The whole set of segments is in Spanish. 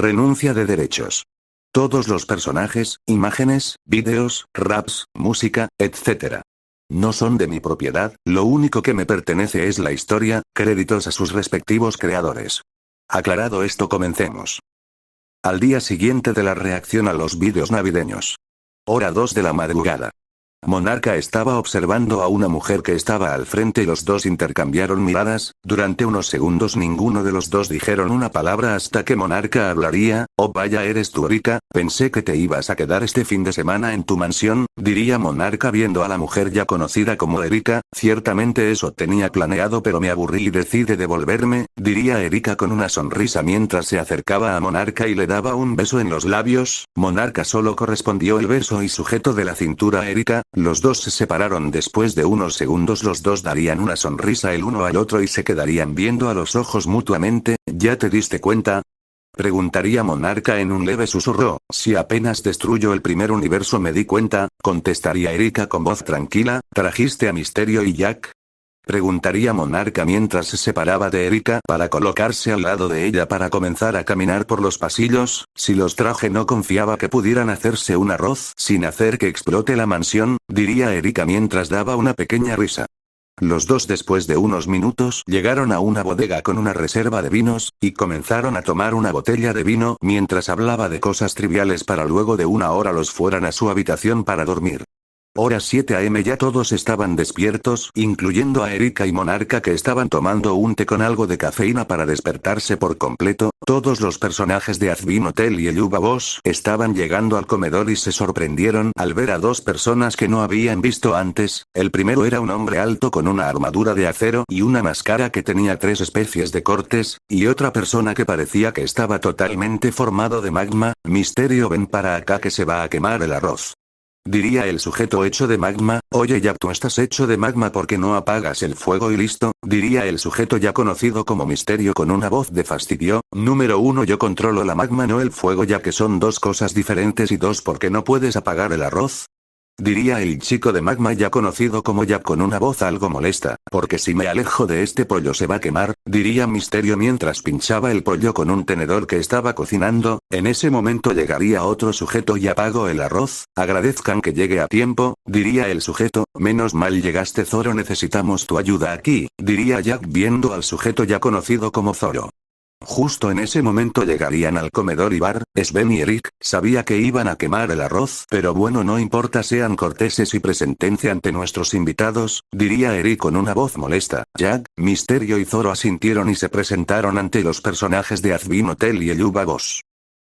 Renuncia de derechos. Todos los personajes, imágenes, vídeos, raps, música, etc. No son de mi propiedad, lo único que me pertenece es la historia, créditos a sus respectivos creadores. Aclarado esto, comencemos. Al día siguiente de la reacción a los vídeos navideños. Hora 2 de la madrugada. Monarca estaba observando a una mujer que estaba al frente y los dos intercambiaron miradas. Durante unos segundos ninguno de los dos dijeron una palabra hasta que Monarca hablaría. Oh vaya, eres tú, Erika, pensé que te ibas a quedar este fin de semana en tu mansión, diría Monarca viendo a la mujer ya conocida como Erika. Ciertamente eso tenía planeado, pero me aburrí y decidí devolverme, diría Erika con una sonrisa mientras se acercaba a Monarca y le daba un beso en los labios. Monarca solo correspondió el beso y sujeto de la cintura a Erika. Los dos se separaron después de unos segundos. Los dos darían una sonrisa el uno al otro y se quedarían viendo a los ojos mutuamente. ¿Ya te diste cuenta? Preguntaría Monarca en un leve susurro. Si apenas destruyo el primer universo me di cuenta, contestaría Erika con voz tranquila. ¿Trajiste a Misterio y Jack? Preguntaría Monarca mientras se separaba de Erika para colocarse al lado de ella para comenzar a caminar por los pasillos. Si los traje, no confiaba que pudieran hacerse un arroz sin hacer que explote la mansión, diría Erika mientras daba una pequeña risa. Los dos después de unos minutos llegaron a una bodega con una reserva de vinos, y comenzaron a tomar una botella de vino mientras hablaba de cosas triviales para luego de una hora los fueran a su habitación para dormir. Hora 7 am, ya todos estaban despiertos, incluyendo a Erika y Monarca que estaban tomando un té con algo de cafeína para despertarse por completo. Todos los personajes de Azbin Hotel y el Yuba Boss estaban llegando al comedor y se sorprendieron al ver a dos personas que no habían visto antes. El primero era un hombre alto con una armadura de acero y una máscara que tenía 3 especies de cortes, y otra persona que parecía que estaba totalmente formado de magma. Misterio, ven para acá que se va a quemar el arroz. Diría el sujeto hecho de magma. Oye, ya tú estás hecho de magma, ¿por qué no apagas el fuego y listo? Diría el sujeto ya conocido como Misterio con una voz de fastidio. Número 1, yo controlo la magma, no el fuego, ya que son dos cosas diferentes, y 2, ¿por qué no puedes apagar el arroz? Diría el chico de magma ya conocido como Jack con una voz algo molesta. Porque si me alejo de este pollo se va a quemar, diría Misterio mientras pinchaba el pollo con un tenedor que estaba cocinando. En ese momento llegaría otro sujeto y apago el arroz. Agradezcan que llegue a tiempo, diría el sujeto. Menos mal llegaste, Zoro, necesitamos tu ayuda aquí, diría Jack viendo al sujeto ya conocido como Zoro. Justo en ese momento llegarían al comedor y bar. Sven y Eric, sabía que iban a quemar el arroz, pero bueno, no importa, sean corteses y preséntense ante nuestros invitados, diría Eric con una voz molesta. Jack, Misterio y Zoro asintieron y se presentaron ante los personajes de Azbin Hotel y el Yuba Boss.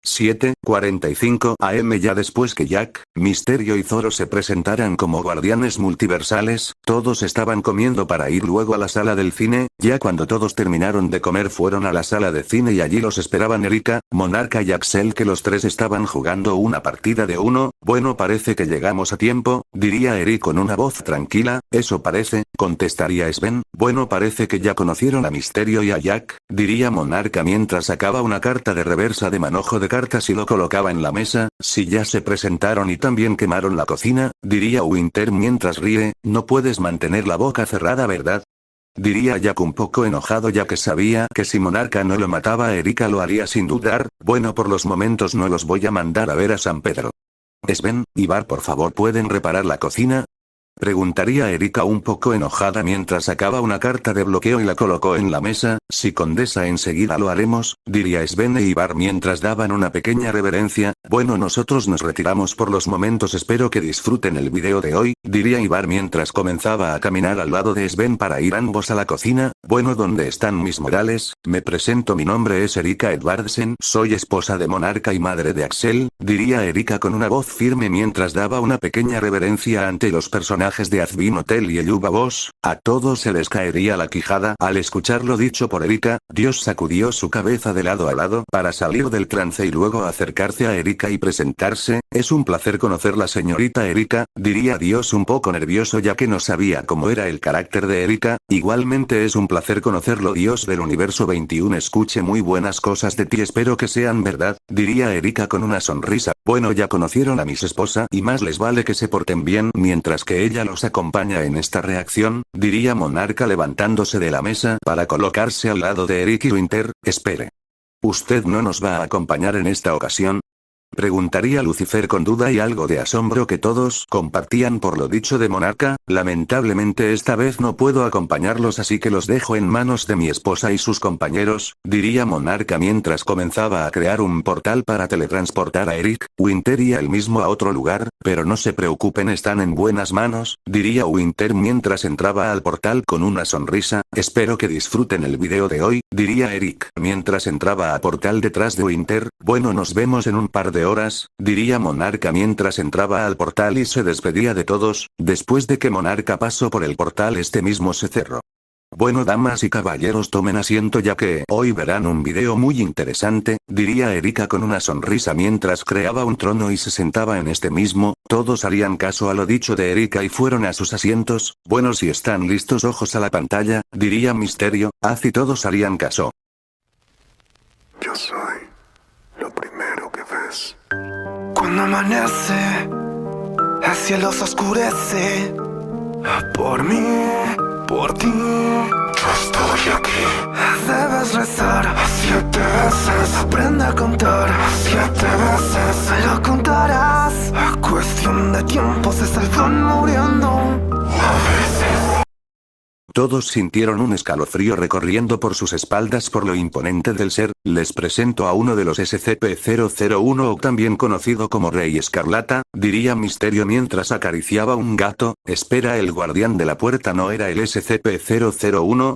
7:45 am, ya después que Jack, Misterio y Zoro se presentaran como guardianes multiversales, todos estaban comiendo para ir luego a la sala del cine. Ya cuando todos terminaron de comer fueron a la sala de cine y allí los esperaban Erika, Monarca y Axel, que los tres estaban jugando una partida de Uno. Bueno, parece que llegamos a tiempo, diría Eric con una voz tranquila. Eso parece, contestaría Sven. Bueno, parece que ya conocieron a Misterio y a Jack, diría Monarca mientras sacaba una carta de reversa de manojo de cartas y lo colocaba en la mesa. Si ya se presentaron y también quemaron la cocina, diría Winter mientras ríe. No puedes mantener la boca cerrada, ¿verdad? Diría Jack un poco enojado, ya que sabía que si Monarca no lo mataba a Erika lo haría sin dudar. Bueno, por los momentos no los voy a mandar a ver a San Pedro. Sven y Bar, por favor, ¿pueden reparar la cocina? Preguntaría Erika un poco enojada mientras sacaba una carta de bloqueo y la colocó en la mesa. Sí, condesa, enseguida lo haremos, diría Sven e Ibar mientras daban una pequeña reverencia. Bueno, nosotros nos retiramos por los momentos, espero que disfruten el video de hoy, diría Ibar mientras comenzaba a caminar al lado de Sven para ir ambos a la cocina. Bueno, ¿dónde están mis modales? Me presento, mi nombre es Erika Edvardsen, soy esposa de Monarca y madre de Axel, diría Erika con una voz firme mientras daba una pequeña reverencia ante los personajes de Azbin Hotel y el Yuba Boss. A todos se les caería la quijada al escuchar lo dicho por Erika. Dios sacudió su cabeza de lado a lado para salir del trance y luego acercarse a Erika y presentarse. Es un placer conocerla, señorita Erika, diría Dios un poco nervioso ya que no sabía cómo era el carácter de Erika. Igualmente es un placer conocerlo, Dios del universo 21, escuché muy buenas cosas de ti, espero que sean verdad, diría Erika con una sonrisa. Bueno, ya conocieron a mis esposa y más les vale que se porten bien mientras que ella los acompaña en esta reacción, diría Monarca levantándose de la mesa para colocarse al lado de Eric y Winter. Espere. ¿Usted no nos va a acompañar en esta ocasión? Preguntaría Lucifer con duda y algo de asombro que todos compartían por lo dicho de Monarca. Lamentablemente esta vez no puedo acompañarlos, así que los dejo en manos de mi esposa y sus compañeros, diría Monarca mientras comenzaba a crear un portal para teletransportar a Eric, Winter y a él mismo a otro lugar. Pero no se preocupen, están en buenas manos, diría Winter mientras entraba al portal con una sonrisa. Espero que disfruten el video de hoy, diría Eric mientras entraba a portal detrás de Winter. Bueno, nos vemos en un par de horas, diría Monarca mientras entraba al portal y se despedía de todos. Después de que Monarca pasó por el portal, este mismo se cerró. Bueno, damas y caballeros, tomen asiento ya que hoy verán un video muy interesante, diría Erika con una sonrisa mientras creaba un trono y se sentaba en este mismo. Todos harían caso a lo dicho de Erika y fueron a sus asientos. Bueno, si están listos, ojos a la pantalla, diría Misterio. Y todos harían caso. Yo soy lo primero que ves. Cuando amanece, el cielo se oscurece. Por mí, por ti, yo estoy aquí. Debes rezar 7 veces. Aprende a contar 7 veces. Lo contarás. Cuestión de tiempo, se están muriendo. A veces. Todos sintieron un escalofrío recorriendo por sus espaldas por lo imponente del ser. Les presento a uno de los SCP-001, o también conocido como Rey Escarlata, diría Misterio mientras acariciaba un gato. Espera, el guardián de la puerta no era el SCP-001.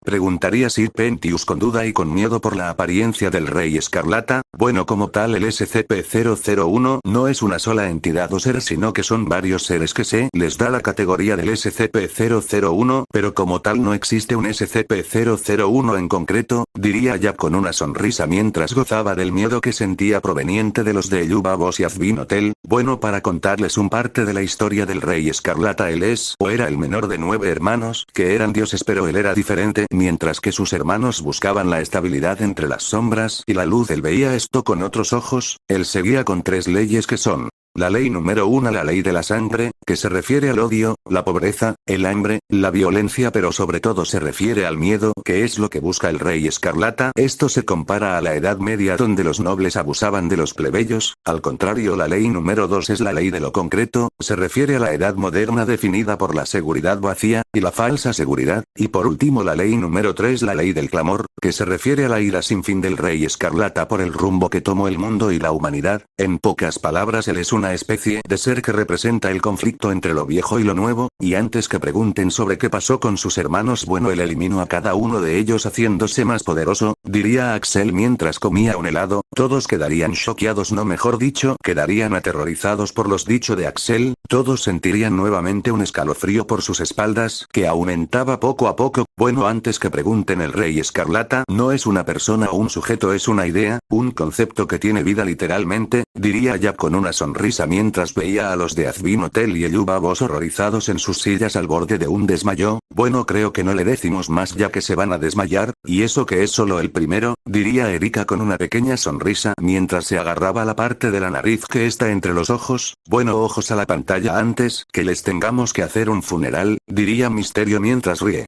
Preguntaría Sir Pentius con duda y con miedo por la apariencia del Rey Escarlata. Bueno, como tal el SCP-001 no es una sola entidad o ser, sino que son varios seres que se les da la categoría del SCP-001, pero como tal no existe un SCP-001 en concreto, diría Jack con una sonrisa mientras gozaba del miedo que sentía proveniente de los de Yubabos y Azbin Hotel. Bueno, para contarles un parte de la historia del Rey Escarlata, él es o era el menor de 9 hermanos, que eran dioses, pero él era diferente. Mientras que sus hermanos buscaban la estabilidad entre las sombras y la luz, él veía esto con otros ojos. Él seguía con 3 leyes que son: la ley número 1, la ley de la sangre, que se refiere al odio, la pobreza, el hambre, la violencia, pero sobre todo se refiere al miedo, que es lo que busca el Rey Escarlata. Esto se compara a la Edad Media, donde los nobles abusaban de los plebeyos. Al contrario, la ley número 2 es la ley de lo concreto, se refiere a la Edad Moderna definida por la seguridad vacía y la falsa seguridad. Y por último, la ley número 3, la ley del clamor, que se refiere a la ira sin fin del Rey Escarlata por el rumbo que tomó el mundo y la humanidad. En pocas palabras, él es una especie de ser que representa el conflicto entre lo viejo y lo nuevo. Y antes que pregunten sobre qué pasó con sus hermanos, bueno, él eliminó a cada uno de ellos haciéndose más poderoso, diría Axel mientras comía un helado. Todos quedarían choqueados, no, mejor dicho, quedarían aterrorizados por los dichos de Axel. Todos sentirían nuevamente un escalofrío por sus espaldas, que aumentaba poco a poco. Bueno, antes que pregunten, el Rey Escarlata no es una persona o un sujeto, es una idea, un concepto que tiene vida literalmente, diría Jack con una sonrisa mientras veía a los de Azbin Hotel y Yubabos horrorizados en sus sillas al borde de un desmayo. Bueno, creo que no le decimos más ya que se van a desmayar, y eso que es solo el primero, diría Erika con una pequeña sonrisa mientras se agarraba la parte de la nariz que está entre los ojos. Bueno, ojos a la pantalla antes que les tengamos que hacer un funeral, diría Misterio mientras ríe.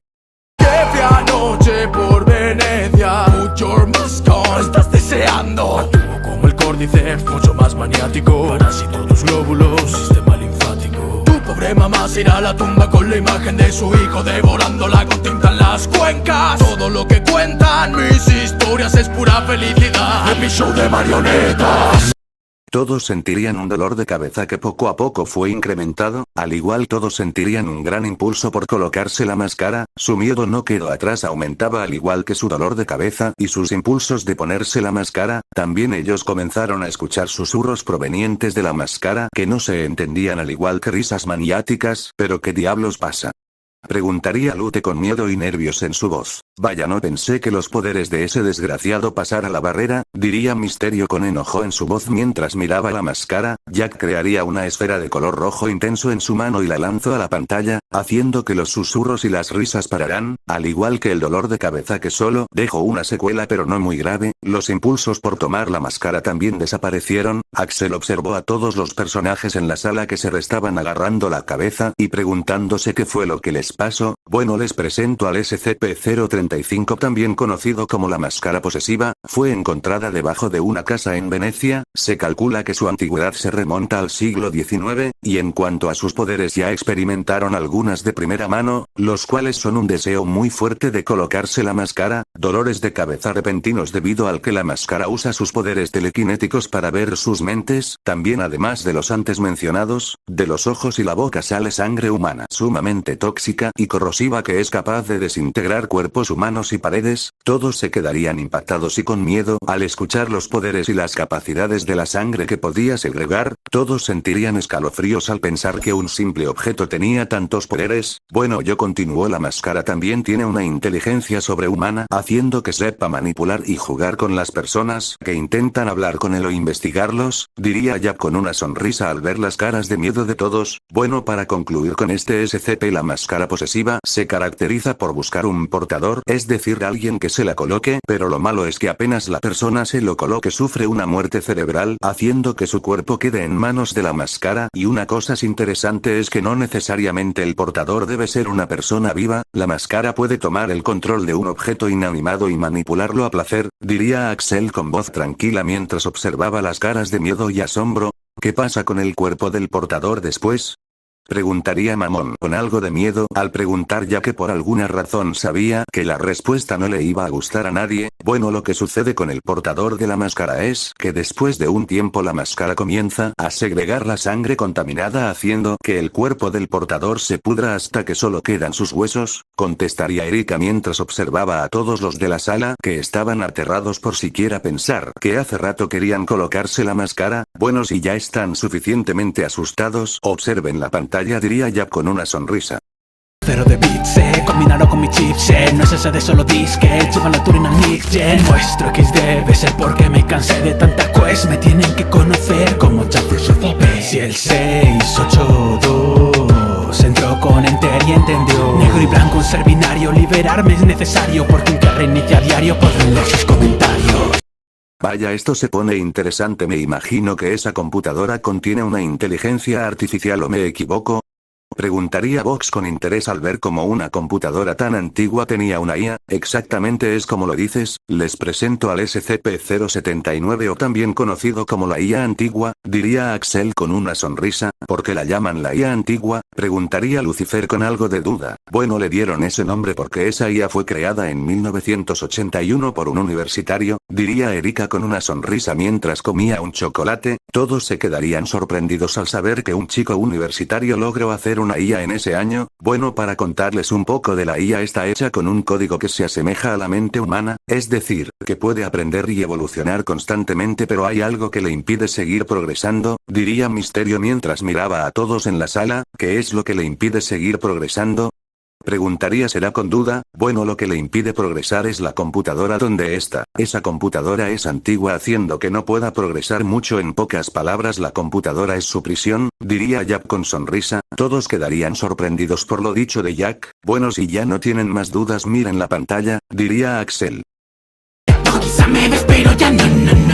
Qué fea noche por Venecia. Put your mask on. Estás deseando. Actúo como el Cordyceps, mucho más maniático. Parásito tus glóbulos, sistema linfático. Tu pobre mamá se irá a la tumba con la imagen de su hijo devorándola con tinta en las cuencas. Todo lo que cuentan mis historias es pura felicidad. En mi show de marionetas. Todos sentirían un dolor de cabeza que poco a poco fue incrementado, al igual todos sentirían un gran impulso por colocarse la máscara. Su miedo no quedó atrás, aumentaba al igual que su dolor de cabeza y sus impulsos de ponerse la máscara. También ellos comenzaron a escuchar susurros provenientes de la máscara que no se entendían, al igual que risas maniáticas. ¿Pero qué diablos pasa? Preguntaría Lute con miedo y nervios en su voz. Vaya, no pensé que los poderes de ese desgraciado pasara la barrera, diría Misterio con enojo en su voz mientras miraba la máscara. Jack crearía una esfera de color rojo intenso en su mano y la lanzó a la pantalla. haciendo que los susurros y las risas pararán, al igual que el dolor de cabeza que solo dejó una secuela pero no muy grave. Los impulsos por tomar la máscara también desaparecieron. Axel observó a todos los personajes en la sala que se restaban agarrando la cabeza y preguntándose qué fue lo que les pasó. Bueno, les presento al SCP-035, también conocido como la máscara posesiva. Fue encontrada debajo de una casa en Venecia. Se calcula que su antigüedad se remonta al siglo XIX, y en cuanto a sus poderes ya experimentaron algunas de primera mano, los cuales son un deseo muy fuerte de colocarse la máscara, dolores de cabeza repentinos debido al que la máscara usa sus poderes telequinéticos para ver sus mentes. También, además de los antes mencionados, de los ojos y la boca sale sangre humana sumamente tóxica y corrosiva que es capaz de desintegrar cuerpos humanos y paredes. Todos se quedarían impactados y con miedo al escuchar los poderes y las capacidades de la sangre que podía segregar. Todos sentirían escalofríos al pensar que un simple objeto tenía tantos poderes. Bueno, continuó, la máscara también tiene una inteligencia sobrehumana, haciendo que sepa manipular y jugar con las personas que intentan hablar con él o investigarlos, diría Jack con una sonrisa al ver las caras de miedo de todos. Bueno, para concluir con este SCP, la máscara posesiva se caracteriza por buscar un portador, es decir, alguien que se la coloque, pero lo malo es que apenas la persona se lo coloque sufre una muerte cerebral, haciendo que su cuerpo quede en manos de la máscara. Y una cosa interesante es que no necesariamente el portador debe ser una persona viva. La máscara puede tomar el control de un objeto inanimado y manipularlo a placer, diría Axel con voz tranquila mientras observaba las caras de miedo y asombro. ¿Qué pasa con el cuerpo del portador después?, preguntaría Mamón con algo de miedo al preguntar, ya que por alguna razón sabía que la respuesta no le iba a gustar a nadie. Bueno, lo que sucede con el portador de la máscara es que después de un tiempo la máscara comienza a segregar la sangre contaminada, haciendo que el cuerpo del portador se pudra hasta que solo quedan sus huesos, contestaría Erika mientras observaba a todos los de la sala que estaban aterrados por siquiera pensar que hace rato querían colocarse la máscara. Bueno, si ya están suficientemente asustados, observen la pantalla, diría Jack con una sonrisa. Cero de bits, combinado con mi chipset. No es ese de solo disquets, llevan la Turing al Nick Gen. Muestro X debe ser porque me cansé de tanta quest. Me tienen que conocer como Jefferson. Si el 682 entró con Enter y entendió negro y blanco un ser binario, liberarme es necesario porque un que reinicia a diario podrán leer sus comentarios. Vaya, esto se pone interesante. Me imagino que esa computadora contiene una inteligencia artificial, ¿o me equivoco?, preguntaría Vox con interés al ver cómo una computadora tan antigua tenía una IA. Exactamente es como lo dices. Les presento al SCP-079, o también conocido como la IA antigua, diría Axel con una sonrisa. ¿Por qué la llaman la IA antigua?, preguntaría Lucifer con algo de duda. Bueno, le dieron ese nombre porque esa IA fue creada en 1981 por un universitario, diría Erika con una sonrisa mientras comía un chocolate. Todos se quedarían sorprendidos al saber que un chico universitario logró hacer una IA en ese año. Bueno, para contarles un poco de la IA, está hecha con un código que se asemeja a la mente humana, es decir, que puede aprender y evolucionar constantemente, pero hay algo que le impide seguir progresando, diría Misterio mientras miraba a todos en la sala. ¿Qué es lo que le impide seguir progresando?, preguntaría Será con duda. Bueno, lo que le impide progresar es la computadora donde está. Esa computadora es antigua, haciendo que no pueda progresar mucho. En pocas palabras, la computadora es su prisión, diría Jack con sonrisa. Todos quedarían sorprendidos por lo dicho de Jack. Bueno, si ya no tienen más dudas, miren la pantalla, diría Axel. Quizá me ves, pero ya no.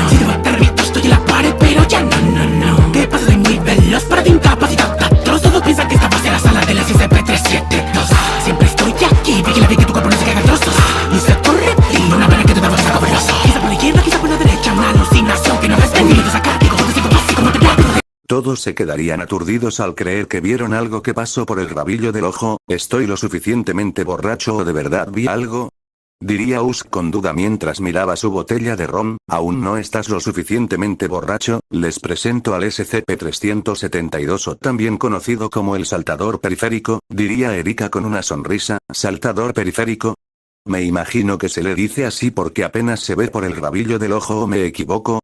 Si debo aterrito, estoy en la pared, pero ya no. ¿Qué pasa? Soy muy veloz, para ti incapacitado. Todos piensan que estabas en la sala del SCP-372. Siempre estoy aquí, vigila bien que tu cuerpo no se caiga en trozos. Y se corre, y una pena que te damos algo veloso. Quizá por la izquierda, quizá por la derecha, una alucinación que no ves venir. De sacar, digo, de así como te plato. Todos se quedarían aturdidos al creer que vieron algo que pasó por el rabillo del ojo. ¿Estoy lo suficientemente borracho o de verdad vi algo?, diría Usk con duda mientras miraba su botella de ron. Aún no estás lo suficientemente borracho. Les presento al SCP-372, o también conocido como el saltador periférico, diría Erika con una sonrisa. ¿Saltador periférico? Me imagino que se le dice así porque apenas se ve por el rabillo del ojo, ¿o me equivoco?,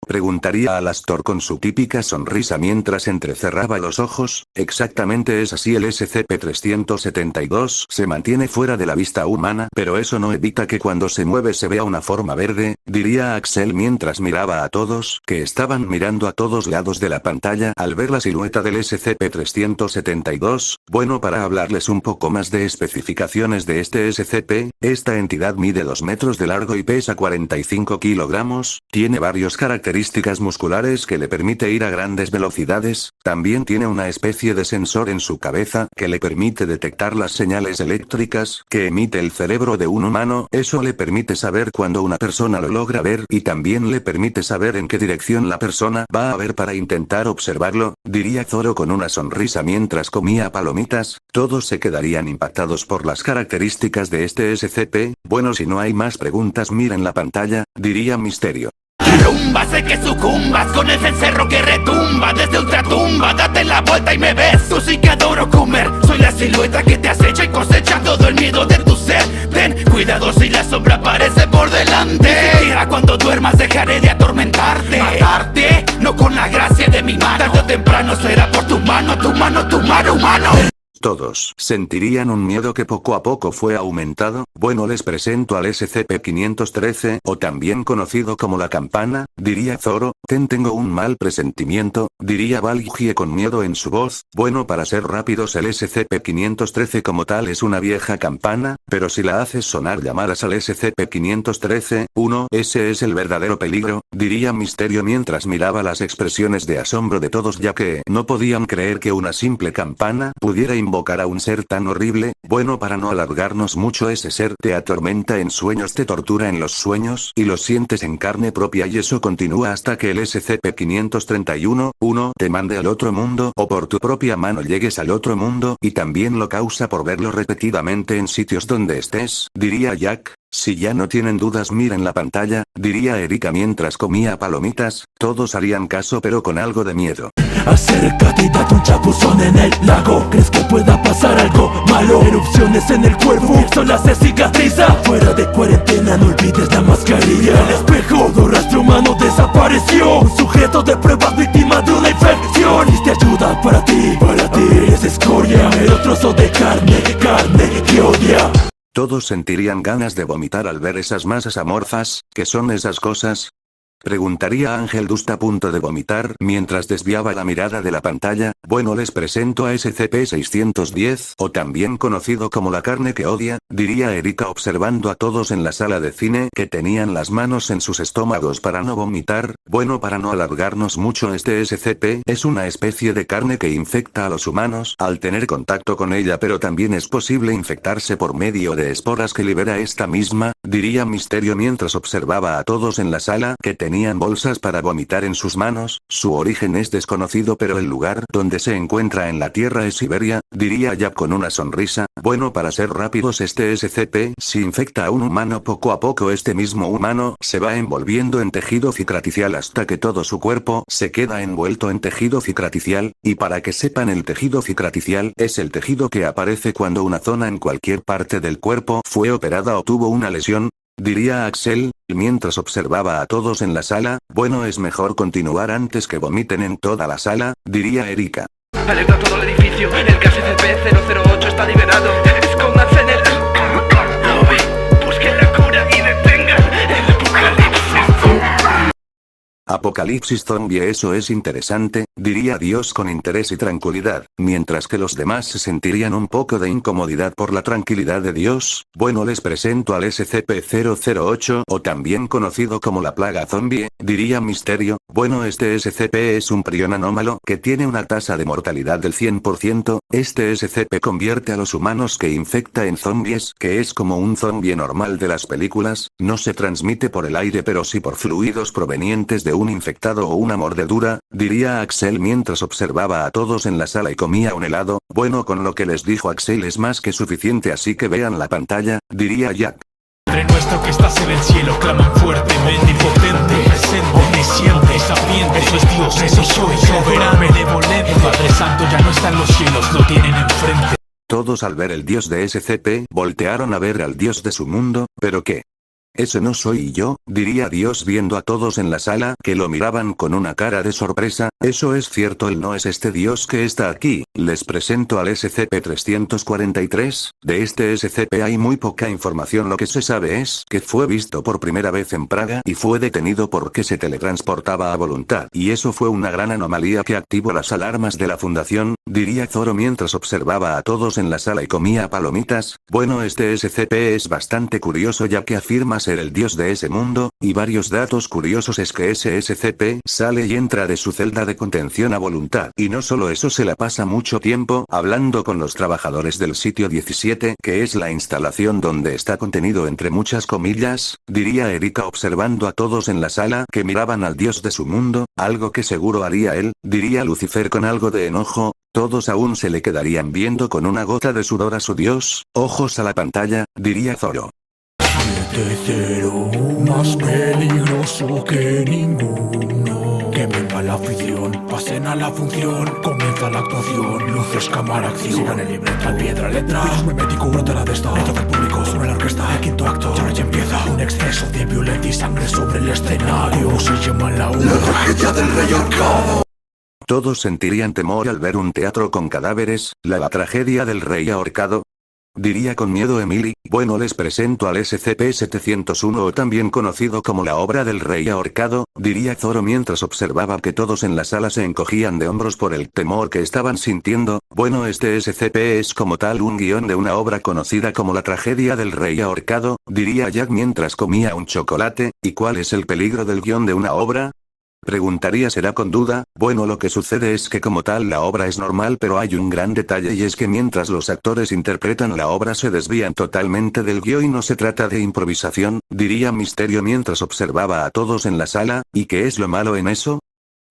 Preguntaría a Alastor con su típica sonrisa mientras entrecerraba los ojos. Exactamente es así. El SCP-372 se mantiene fuera de la vista humana, pero eso no evita que cuando se mueve se vea una forma verde, diría Axel mientras miraba a todos, que estaban mirando a todos lados de la pantalla al ver la silueta del SCP-372. Bueno, para hablarles un poco más de especificaciones de este SCP, esta entidad mide 2 metros de largo y pesa 45 kilogramos, tiene varias características musculares que le permite ir a grandes velocidades, también tiene una especie de sensor en su cabeza que le permite detectar las señales eléctricas que emite el cerebro de un humano, eso le permite saber cuando una persona lo logra ver y también le permite saber en qué dirección la persona va a ver para intentar observarlo, diría Zoro con una sonrisa mientras comía palomitas. Todos se quedarían impactados por las características de este SCP. Bueno, si no hay más preguntas miren la pantalla, diría Misterio. Rumba, sé que sucumbas con el cencerro que retumba desde ultratumba. Date la vuelta y me ves, tú sí que adoro comer. Soy la silueta que te acecha y cosecha todo el miedo de tu ser. Ten cuidado si la sombra aparece por delante. Ni siquiera cuando duermas dejaré de atormentarte. Matarte, no con la gracia de mi mano. Tarde o temprano será por tu mano, humano. Todos sentirían un miedo que poco a poco fue aumentado. Bueno, les presento al SCP-513, o también conocido como la campana, diría Zoro. Tengo un mal presentimiento, diría Valkyrie con miedo en su voz. Bueno, para ser rápidos, el SCP-513 como tal es una vieja campana, pero si la haces sonar llamadas al SCP-513, ese es el verdadero peligro, diría Misterio mientras miraba las expresiones de asombro de todos ya que no podían creer que una simple campana pudiera invocar a un ser tan horrible. Bueno, para no alargarnos mucho, ese ser te atormenta en sueños, te tortura en los sueños y lo sientes en carne propia y eso continúa hasta que el SCP-531, te mande al otro mundo o por tu propia mano llegues al otro mundo y también lo causa por verlo repetidamente en sitios donde estés, diría Jack. Si ya no tienen dudas miren la pantalla, diría Erika mientras comía palomitas. Todos harían caso pero con algo de miedo. Acércate y date un chapuzón en el lago. ¿Crees que pueda pasar algo malo? Erupciones en el cuerpo, solo se cicatriza. Fuera de cuarentena no olvides la mascarilla. El espejo, todo rastro humano desapareció. Un sujeto de pruebas víctima de una infección. Diste ayuda para ti es escoria. Mero trozo de carne que odia. Todos sentirían ganas de vomitar al ver esas masas amorfas. ¿Qué son esas cosas? Preguntaría Ángel Dust a punto de vomitar mientras desviaba la mirada de la pantalla. Bueno, les presento a SCP-610, o también conocido como la carne que odia, diría Erika observando a todos en la sala de cine que tenían las manos en sus estómagos para no vomitar. Bueno, para no alargarnos mucho, este SCP es una especie de carne que infecta a los humanos al tener contacto con ella, pero también es posible infectarse por medio de esporas que libera esta misma, diría Misterio mientras observaba a todos en la sala que tenían bolsas para vomitar en sus manos. Su origen es desconocido pero el lugar donde se encuentra en la Tierra es Siberia, diría Jack con una sonrisa. Bueno, para ser rápidos, este SCP si infecta a un humano poco a poco este mismo humano se va envolviendo en tejido cicatricial hasta que todo su cuerpo se queda envuelto en tejido cicatricial, y para que sepan el tejido cicatricial es el tejido que aparece cuando una zona en cualquier parte del cuerpo fue operada o tuvo una lesión, diría Axel, mientras observaba a todos en la sala. Bueno, es mejor continuar antes que vomiten en toda la sala, diría Erika. Alerta a todo el edificio, el SCP-008 está liberado. Escóndanse en el lobby, busquen la cura y detengan el apocalipsis. Apocalipsis zombie, eso es interesante, diría Dios con interés y tranquilidad, mientras que los demás se sentirían un poco de incomodidad por la tranquilidad de Dios. Bueno, les presento al SCP-008, o también conocido como la plaga zombie, diría Misterio. Bueno, este SCP es un prion anómalo que tiene una tasa de mortalidad del 100%, este SCP convierte a los humanos que infecta en zombies, que es como un zombie normal de las películas, no se transmite por el aire pero sí por fluidos provenientes de un infectado o una mordedura, diría Axel mientras observaba a todos en la sala y comía un helado. Bueno, con lo que les dijo Axel es más que suficiente, así que vean la pantalla, diría Jack. Padre nuestro que estás en el cielo, claman fuertemente, potente, presente, omnisciente, sapiente. Eso es Dios, eso soy, soberano, benevolente. El Padre Santo ya no está en los cielos, lo tienen enfrente. Todos al ver el dios de SCP voltearon a ver al dios de su mundo. ¿Pero qué? Ese no soy yo, diría Dios viendo a todos en la sala que lo miraban con una cara de sorpresa. Eso es cierto, él no es este Dios que está aquí. Les presento al SCP-343. De este SCP hay muy poca información. Lo que se sabe es que fue visto por primera vez en Praga y fue detenido porque se teletransportaba a voluntad. Y eso fue una gran anomalía que activó las alarmas de la fundación, diría Zoro mientras observaba a todos en la sala y comía palomitas. Bueno, este SCP es bastante curioso ya que afirma ser el dios de ese mundo, y varios datos curiosos es que ese SCP sale y entra de su celda de contención a voluntad. Y no solo eso, se la pasa mucho tiempo hablando con los trabajadores del sitio 17, que es la instalación donde está contenido entre muchas comillas, diría Erika observando a todos en la sala que miraban al dios de su mundo, algo que seguro haría él, diría Lucifer con algo de enojo. Todos aún se le quedarían viendo con una gota de sudor a su dios. Ojos a la pantalla, diría Zoro. 7-0, más peligroso que ninguno. Que venga la afición, pasen a la función. Comienza la actuación, luces, cámara, acción. Sigan el libreto al pie de la letra. Virus memético, brota la desta. Método del público sobre la orquesta. El quinto acto, ya empieza. Un exceso de violencia y sangre sobre el escenario. ¿Cómo se llama la obra? La tragedia del rey ahorcado. Todos sentirían temor al ver un teatro con cadáveres, la tragedia del rey ahorcado. Diría con miedo Emily. Bueno, les presento al SCP-701 o también conocido como la obra del rey ahorcado, diría Zoro mientras observaba que todos en la sala se encogían de hombros por el temor que estaban sintiendo. Bueno, este SCP es como tal un guión de una obra conocida como la tragedia del rey ahorcado, diría Jack mientras comía un chocolate. ¿Y cuál es el peligro del guión de una obra? Preguntaría será con duda. Bueno, lo que sucede es que como tal la obra es normal, pero hay un gran detalle y es que mientras los actores interpretan la obra se desvían totalmente del guión y no se trata de improvisación, diría Misterio mientras observaba a todos en la sala. ¿Y qué es lo malo en eso?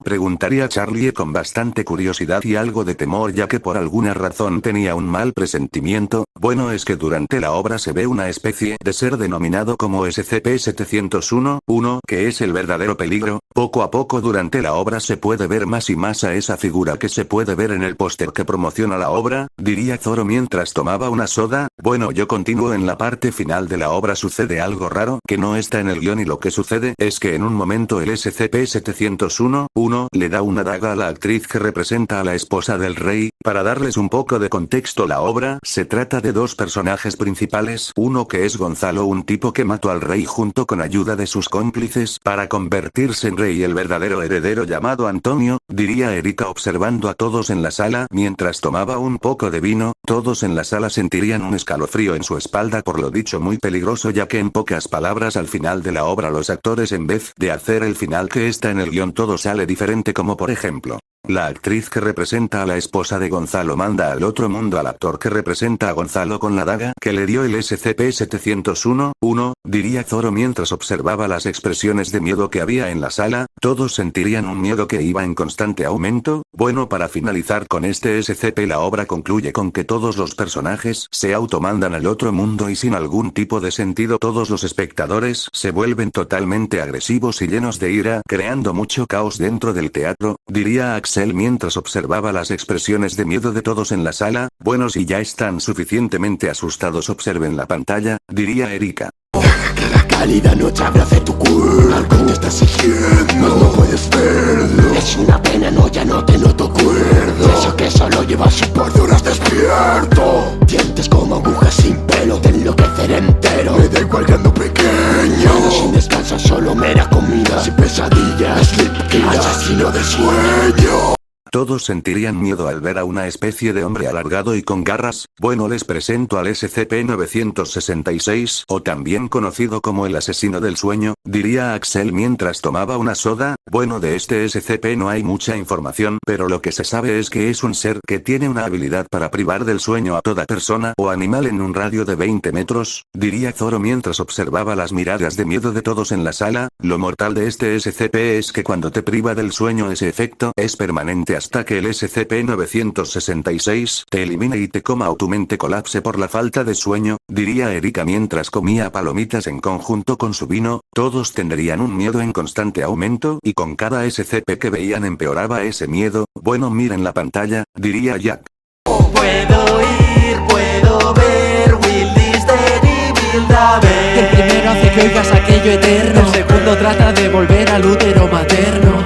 Preguntaría Charlie con bastante curiosidad y algo de temor ya que por alguna razón tenía un mal presentimiento. Bueno, es que durante la obra se ve una especie de ser denominado como SCP-701, que es el verdadero peligro. Poco a poco durante la obra se puede ver más y más a esa figura que se puede ver en el póster que promociona la obra, diría Zoro mientras tomaba una soda. Bueno, yo continúo en la parte final de la obra. Sucede algo raro que no está en el guión y lo que sucede es que en un momento el SCP-701 le da una daga a la actriz que representa a la esposa del rey. Para darles un poco de contexto, la obra se trata de dos personajes principales, uno que es Gonzalo, un tipo que mató al rey junto con ayuda de sus cómplices para convertirse en rey, y el verdadero heredero llamado Antonio, diría Erika observando a todos en la sala mientras tomaba un poco de vino. Todos en la sala sentirían un escalofrío en su espalda por lo dicho, muy peligroso ya que en pocas palabras al final de la obra los actores en vez de hacer el final que está en el guión todo sale diferente, como por ejemplo, la actriz que representa a la esposa de Gonzalo manda al otro mundo al actor que representa a Gonzalo con la daga que le dio el SCP-701, diría Zoro mientras observaba las expresiones de miedo que había en la sala. Todos sentirían un miedo que iba en constante aumento. Bueno, para finalizar con este SCP, la obra concluye con que todos los personajes se automandan al otro mundo y sin algún tipo de sentido todos los espectadores se vuelven totalmente agresivos y llenos de ira, creando mucho caos dentro del teatro, diría Axel mientras observaba las expresiones de miedo de todos en la sala. Bueno, si ya están suficientemente asustados observen la pantalla, diría Erika. Deja que la cálida noche abrace tu cuerpo. Algo te está exigiendo, no puedes verlo. Es una pena, no, ya no te noto cuerdo. Eso que solo llevas un par de horas despierto. Dientes como agujas sin pelo, te enloqueceré entero. Me da igual grande o pequeño. Todo sin descanso, solo mera comida. Sin pesadillas, sleep killer, asesino de sueño. Todos sentirían miedo al ver a una especie de hombre alargado y con garras. Bueno, les presento al SCP-966, o también conocido como el asesino del sueño, diría Axel mientras tomaba una soda. Bueno, de este SCP no hay mucha información, pero lo que se sabe es que es un ser que tiene una habilidad para privar del sueño a toda persona o animal en un radio de 20 metros, diría Zoro mientras observaba las miradas de miedo de todos en la sala. Lo mortal de este SCP es que cuando te priva del sueño ese efecto es permanente hasta que el SCP-966 te elimine y te coma o tu mente colapse por la falta de sueño, diría Erika mientras comía palomitas en conjunto con su vino. Todos tendrían un miedo en constante aumento y con cada SCP que veían empeoraba ese miedo. Bueno, miren la pantalla, diría Jack. Puedo ir, puedo ver, Will is dead, evil El primero hace que oigas aquello eterno. El segundo trata de volver al útero materno.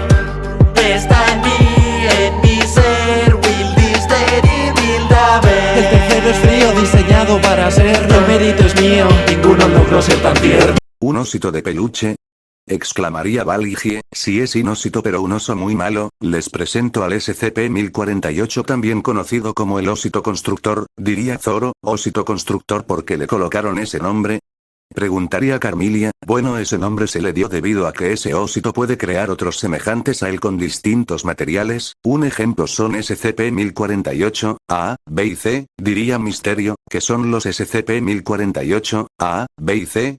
Está en mi ser, will this lady will the El tercero es frío, diseñado para serlo. El mérito es mío, ninguno logró ser tan tierno. ¿Un osito de peluche? Exclamaría Valgie, si es un osito pero un oso muy malo. Les presento al SCP-1048, también conocido como el osito constructor, diría Zoro, osito constructor porque le colocaron ese nombre. Preguntaría Carmilia, bueno, ese nombre se le dio debido a que ese osito puede crear otros semejantes a él con distintos materiales. Un ejemplo son SCP-1048, A, B y C, diría Misterio, que son los SCP-1048, A, B y C.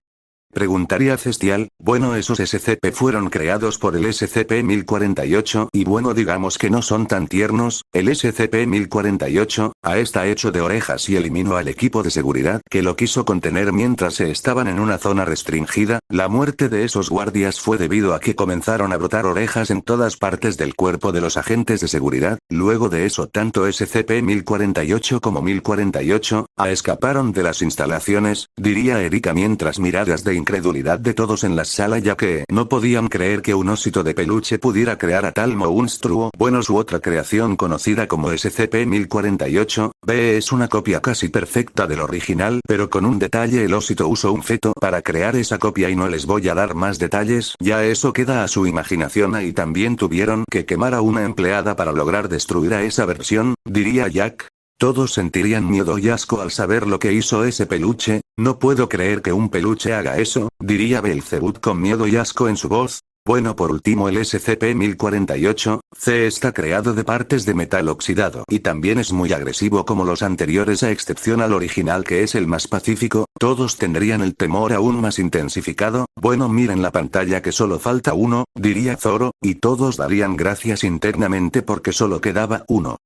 Preguntaría Cestial, bueno, esos SCP fueron creados por el SCP-1048 y bueno, digamos que no son tan tiernos. El SCP-1048 A está hecho de orejas y eliminó al equipo de seguridad que lo quiso contener mientras se estaban en una zona restringida. La muerte de esos guardias fue debido a que comenzaron a brotar orejas en todas partes del cuerpo de los agentes de seguridad. Luego de eso, tanto SCP-1048 como 1048 A escaparon de las instalaciones, diría Erika mientras miradas de incredulidad de todos en la sala, ya que no podían creer que un osito de peluche pudiera crear a tal monstruo. Bueno, su otra creación conocida como SCP-1048-B es una copia casi perfecta del original, pero con un detalle: el osito usó un feto para crear esa copia y no les voy a dar más detalles, ya eso queda a su imaginación. Y también tuvieron que quemar a una empleada para lograr destruir a esa versión, diría Jack. Todos sentirían miedo y asco al saber lo que hizo ese peluche. No puedo creer que un peluche haga eso, diría Belzebub con miedo y asco en su voz. Bueno, por último, el SCP-1048-C está creado de partes de metal oxidado y también es muy agresivo como los anteriores, a excepción al original que es el más pacífico. Todos tendrían el temor aún más intensificado. Bueno, miren la pantalla que solo falta uno, diría Zoro, y todos darían gracias internamente porque solo quedaba uno.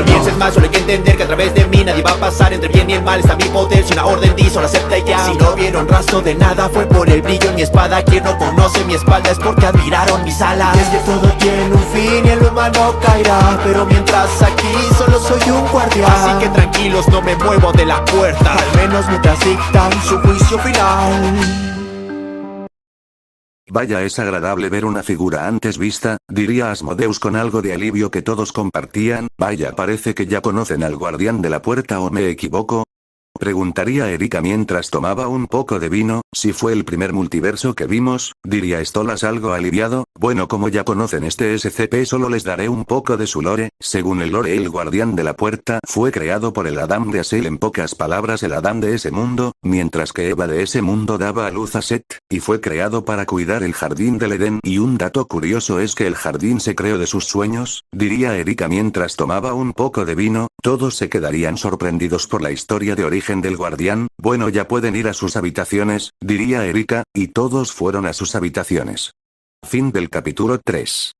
Pienses más, solo hay que entender que a través de mí nadie va a pasar. Entre bien y el mal está mi poder, si una orden dice, lo acepta ya. Si no vieron rastro de nada fue por el brillo en mi espada. Quien no conoce mi espalda es porque admiraron mis alas. Y es que todo tiene un fin y el humano caerá, pero mientras aquí solo soy un guardián. Así que tranquilos, no me muevo de la puerta, al menos mientras dictan su juicio final. Vaya, es agradable ver una figura antes vista, diría Asmodeus con algo de alivio que todos compartían. Vaya, parece que ya conocen al guardián de la puerta, ¿o me equivoco? Preguntaría Erika mientras tomaba un poco de vino. Si fue el primer multiverso que vimos, diría Stolas algo aliviado. Bueno, como ya conocen este SCP, solo les daré un poco de su lore. Según el lore, el guardián de la puerta fue creado por el Adán de Asel, en pocas palabras el Adán de ese mundo, mientras que Eva de ese mundo daba a luz a Set, y fue creado para cuidar el jardín del Edén. Y un dato curioso es que el jardín se creó de sus sueños, diría Erika mientras tomaba un poco de vino. Todos se quedarían sorprendidos por la historia de origen del guardián. Bueno, ya pueden ir a sus habitaciones, diría Erika, y todos fueron a sus habitaciones. Fin del capítulo 3.